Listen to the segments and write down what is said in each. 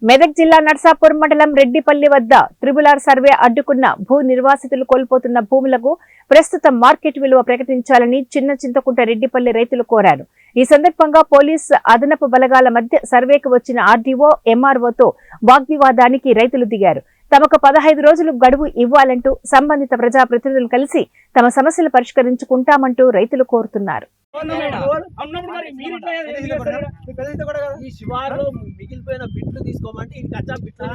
మెదక్ జిల్లా నర్సాపూర్ మండలం రెడ్డిపల్లి వద్ద ట్రిబుల్ సర్వే అడ్డుకున్న భూ నిర్వాసితులు కోల్పోతున్న భూములకు ప్రస్తుతం మార్కెట్ విలువ ప్రకటించాలని చిన్న చింతకుంట రెడ్డిపల్లి రైతులు కోరారు. ఈ సందర్భంగా పోలీస్ అదనపు బలగాల మధ్య సర్వేకు వచ్చిన ఆర్డీఓ, ఎంఆర్ఓతో వాగ్వివాదానికి రైతులు దిగారు. తమకు 15 రోజులు గడువు ఇవ్వాలంటూ సంబంధిత ప్రజాప్రతినిధులను కలిసి తమ సమస్యలు పరిష్కరించుకుంటామంటూ రైతులు కోరుతున్నారు. ఈ శివారులో మిగిలిపోయిన బిట్లు తీసుకోమంటే ఇది కచ్చా బిట్లు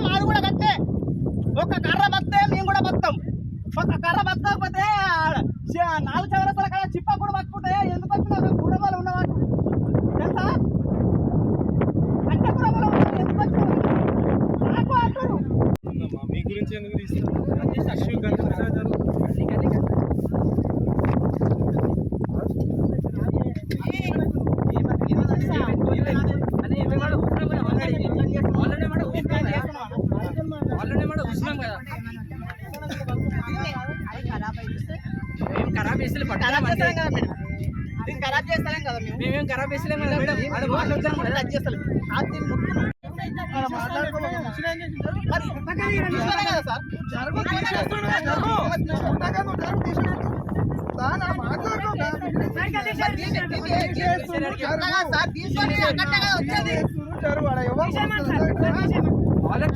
మాది కూడా కట్టే ఒక కర్ర బతే మేము కూడా బతాం. ఒక కర్ర బతకపోతే 4 చదరస్తాల కదా చిప్ప కూడా బతుకుంటే ఎందుకు వచ్చిన కుటుంబాలు ఉన్నవాడు తెలుసా? అంటే కుటుంబాలు ఎందుకు వచ్చిన నాకు అంటారు మీ గురించి ఎందుకు ఖరాబ్ చేస్తాం కదా మేమేం ఖరాబ్ చేస్తలేం కదా మేడం. మాట్లాడతాం చేస్తాం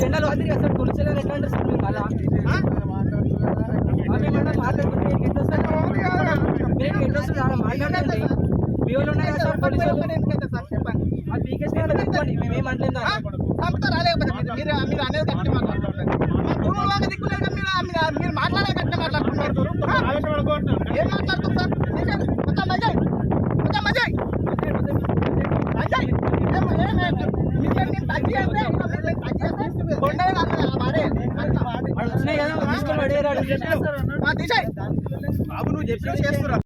జెండాలు వదిలి సార్ కొలిచేది ఎట్లా అంటే సార్ మీరు అలా మాట్లాడండి. మీ వాళ్ళు ఉన్నాయి కదా సార్ పోలీసు చెప్పండి. మేమేమంటలేదు మీరు అనేది కట్టి మాట్లాడుతున్నారు. దిక్కులేదు మీరు మాట్లాడే కట్టి మాట్లాడుతున్నారు. ఏం మాట్లాడుతున్నారు సార్? మొత్తం మజాయ్ మొత్తం మజాయ్ మజాయ్ బాబు నువ్వు చెప్పి చేస్తున్నా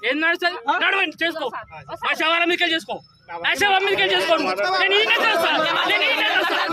ఏం నడుస్తుంది నడవండి చేసుకో. ఆ శవాల మీదకే చేసుకో. ఆ శవాల మీదకే చేసుకోండి. నేను ఈయన చేస్తాను. నేను ఈయన చేస్తాను.